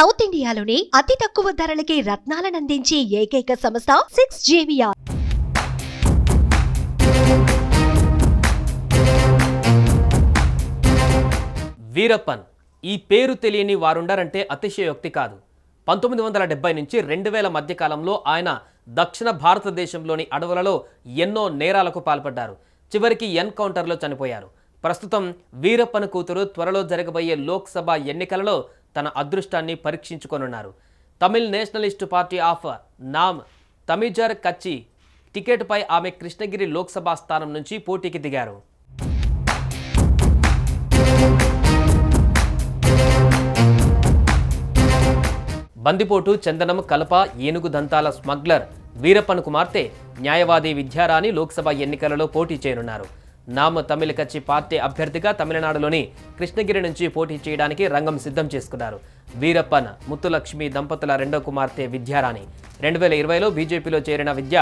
South ఇండియాలోని అతి తక్కువ ధరలకి రత్నాలనందించే ఏకైక సంస్థ 6JVR. వీరప్పన్ ఈ పేరు తెలియని వారుండరంటే అతిశయోక్తి కాదు. 1970 నుంచి 2000 మధ్య కాలంలో ఆయన దక్షిణ భారతదేశంలోని అడవులలో ఎన్నో నేరాలకు పాల్పడ్డారు. చివరికి ఎన్కౌంటర్లో చనిపోయారు. ప్రస్తుతం వీరప్పన్ కూతురు త్వరలో జరగబోయే లోక్సభ ఎన్నికలలో తన అదృష్టాన్ని పరీక్షించుకోనున్నారు. Tamil nationalist party of Naam Tamilar Katchi టికెట్పై ఆమె కృష్ణగిరి లోక్సభ స్థానం నుంచి పోటీకి దిగారు. బందిపోటు, చందనం, కలప, ఏనుగు దంతాల స్మగ్లర్ వీరప్పన్ కుమార్తె న్యాయవాది విద్యారాణి లోక్సభ ఎన్నికలలో పోటీ చేయనున్నారు. నామ్ తమిళ కచ్చి పార్టీ అభ్యర్థిగా తమిళనాడులోని కృష్ణగిరి నుంచి పోటీ చేయడానికి రంగం సిద్ధం చేసుకున్నారు. వీరప్పన్ ముత్తులక్ష్మి దంపతుల రెండో కుమార్తె విద్యారాణి 2020లో బీజేపీలో చేరిన విద్య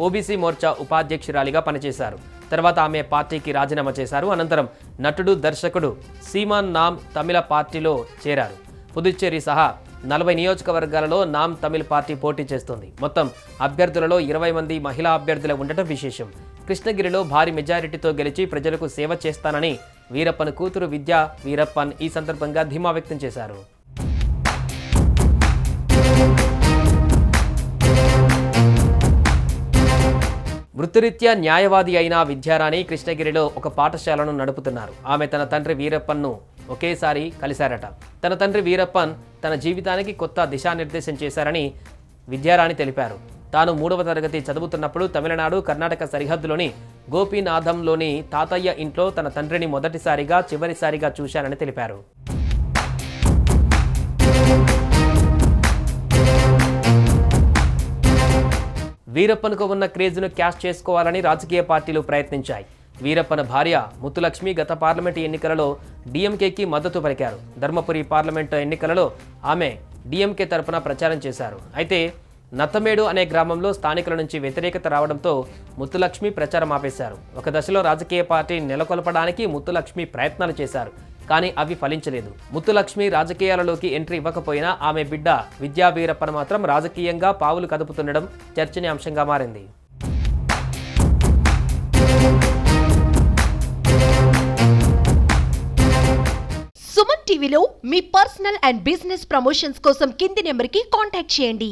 ఓబీసీ మోర్చా ఉపాధ్యక్షురాలిగా పనిచేశారు. తర్వాత ఆమె పార్టీకి రాజీనామా చేశారు. అనంతరం నటుడు, దర్శకుడు సీమాన్ నామ్ తమిళ పార్టీలో చేరారు. పుదుచ్చేరి సహా 40 నియోజకవర్గాలలో నామ్ తమిళ పార్టీ పోటీ చేస్తుంది. మొత్తం అభ్యర్థులలో 20 మంది మహిళా అభ్యర్థులు ఉండటం విశేషం. కృష్ణగిరిలో భారీ మెజారిటీతో గెలిచి ప్రజలకు సేవ చేస్తానని వీరప్పన్ కూతురు విద్యా వీరప్పన్ ఈ సందర్భంగా ధీమా వ్యక్తం చేశారు. వృత్తిరీత్యా న్యాయవాది అయిన విద్యారాణి కృష్ణగిరిలో ఒక పాఠశాలను నడుపుతున్నారు. ఆమె తన తండ్రి వీరప్పన్ను ఒకేసారి కలిశారట. తన తండ్రి వీరప్పన్ తన జీవితానికి కొత్త దిశానిర్దేశం చేశారని విద్యారాణి తెలిపారు. తాను 3వ తరగతి చదువుతున్నప్పుడు తమిళనాడు, కర్ణాటక సరిహద్దులోని గోపీనాథంలోని తాతయ్య ఇంట్లో తన తండ్రిని మొదటిసారిగా, చివరిసారిగా చూశానని తెలిపారు. వీరప్పన్కు ఉన్న క్రేజ్ను క్యాష్ చేసుకోవాలని రాజకీయ పార్టీలు ప్రయత్నించాయి. వీరప్పన్ భార్య ముత్తులక్ష్మి గత పార్లమెంటు ఎన్నికలలో డీఎంకేకి మద్దతు పలికారు. ధర్మపురి పార్లమెంటు ఎన్నికలలో ఆమె డీఎంకే తరపున ప్రచారం చేశారు. అయితే నత్తమేడు అనే గ్రామంలో స్థానికుల నుంచి వ్యతిరేకత రావడంతో ముత్తులక్ష్మి ప్రచారం ఆపేశారు. ఒక దశలో రాజకీయ పార్టీ నెలకొల్పడానికి ముత్తులక్ష్మి ప్రయత్నాలు చేశారు. కానీ అవి ఫలించలేదు. ముత్తులక్ష్మి రాజకీయాలలోకి ఎంట్రీ ఇవ్వకపోయినా ఆమె బిడ్డ విద్యా వీరప్పన్ మాత్రం రాజకీయంగా పావులు కదుపుతుండడం చర్చనీయాంశంగా మారింది. సుమన్ టీవీలో మీ పర్సనల్ అండ్ బిజినెస్ ప్రమోషన్స్ కోసం కింది నెంబర్కి కాంటాక్ట్ చేయండి.